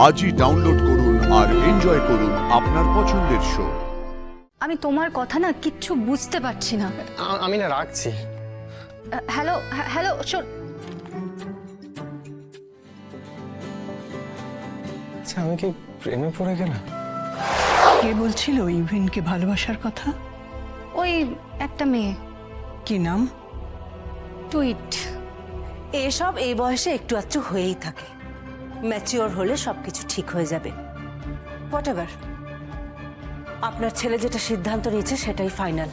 আজই ডাউনলোড করুন আর এনজয় করুন আপনার পছন্দের শো। আমি তোমার কথা না কিচ্ছু বুঝতে পারছি না। আমি না রাখছি। হ্যালো হ্যালো শোন, আচ্ছা আমি কি প্রেমে পড়ে গেলাম? কে বলছিল ইভেনকে ভালোবাসার কথা? ওই একটা মেয়ে, কি নাম? টুইট। এসব এই বয়সে একটু আধটু হয়েই থাকে। ম্যাচিওর হলে সবকিছু ঠিক হয়ে যাবে। হোয়াটএভার, আপনার ছেলে যেটা সিদ্ধান্ত নিয়েছে সেটাই ফাইনাল।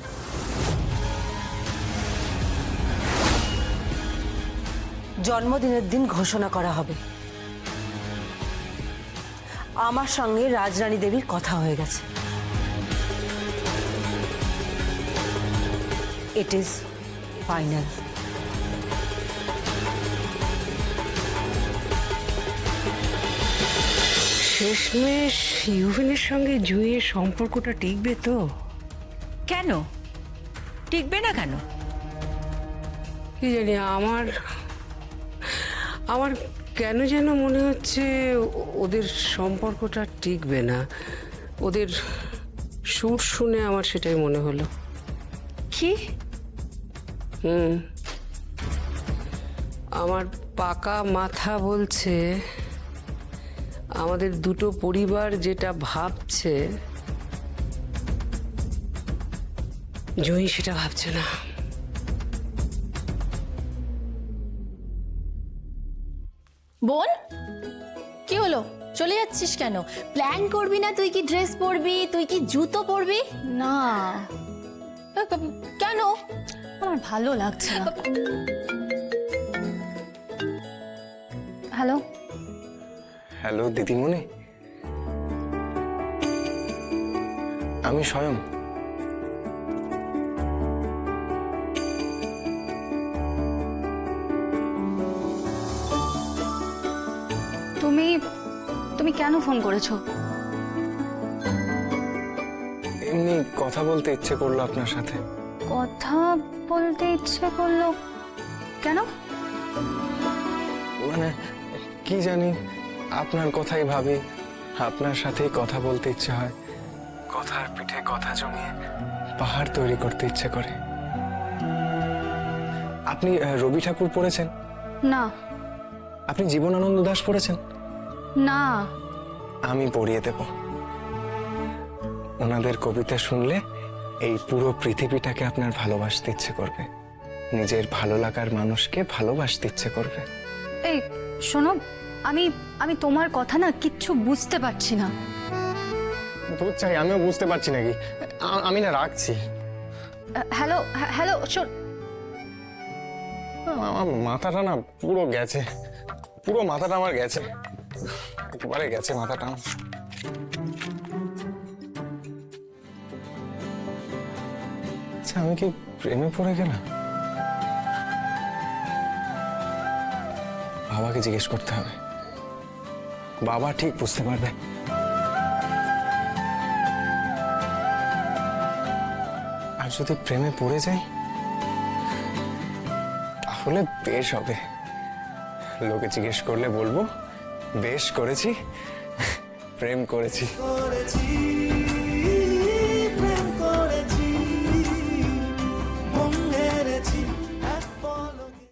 জন্মদিনের দিন ঘোষণা করা হবে। আমার সঙ্গে রাজরানী দেবীর কথা হয়ে গেছে। It is final. শেষমেশ ইউভেনের সঙ্গে জুঁইয়ের সম্পর্কটা টিকবে তো? কেন টিকবে না কেন? কি জানি, আমার কেন যেন মনে হচ্ছে ওদের সম্পর্কটা টিকবে না। ওদের সুর শুনে আমার সেটাই মনে হলো। কি? আমার পাকা মাথা বলছে আমাদের দুটো পরিবার যেটা ভাবছে জুঁই সেটা ভাবছে না। বোন, কি হলো? চলে যাচ্ছিস কেন? প্ল্যান করবি না? তুই কি ড্রেস পরবি? তুই কি জুতো পরবি? না, কেন? আমার ভালো লাগছে না। হ্যালো হ্যালো দিদিমণি, আমি স্বয়ং। তুমি কেন ফোন করেছো? এমনি কথা বলতে ইচ্ছে করলো আপনার সাথে। কথা বলতে ইচ্ছে করলো কেন? মানে কি জানি, আপনার কথাই ভাবি, আপনার সাথেই কথা বলতে ইচ্ছে হয়। কথার পিঠে কথা জমিয়ে পাহাড় তৈরি করতে ইচ্ছে করে। আপনি রবি ঠাকুর পড়েছেন? না আপনি জীবনানন্দ দাশ পড়েছেন? না। আমি পড়িয়ে দেব। ওনাদের কবিতা শুনলে এই পুরো পৃথিবীটাকে আপনার ভালোবাসতে ইচ্ছে করবে, নিজের ভালো লাগার মানুষকে ভালোবাসতে ইচ্ছে করবে। এই শোনো, আমি তোমার কথা না কিচ্ছু বুঝতে পারছি না। চাই আমিও বুঝতে পারছি নাকি। আমি না রাখছি। হ্যালো হ্যালো শোন, আমার মাথাটা না পুরো গেছে, পুরো মাথাটা আমার গেছে, একেবারে গেছে মাথাটা। আচ্ছা আমি কি প্রেমে পড়ে গেলাম? বাবাকে জিজ্ঞেস করতে হবে, বাবা ঠিক বুঝতে পারবে। আর যদি প্রেমে পড়ে যাই তাহলে বেশ হবে। লোকে জিজ্ঞেস করলে বলবো বেশ করেছি, প্রেম করেছি।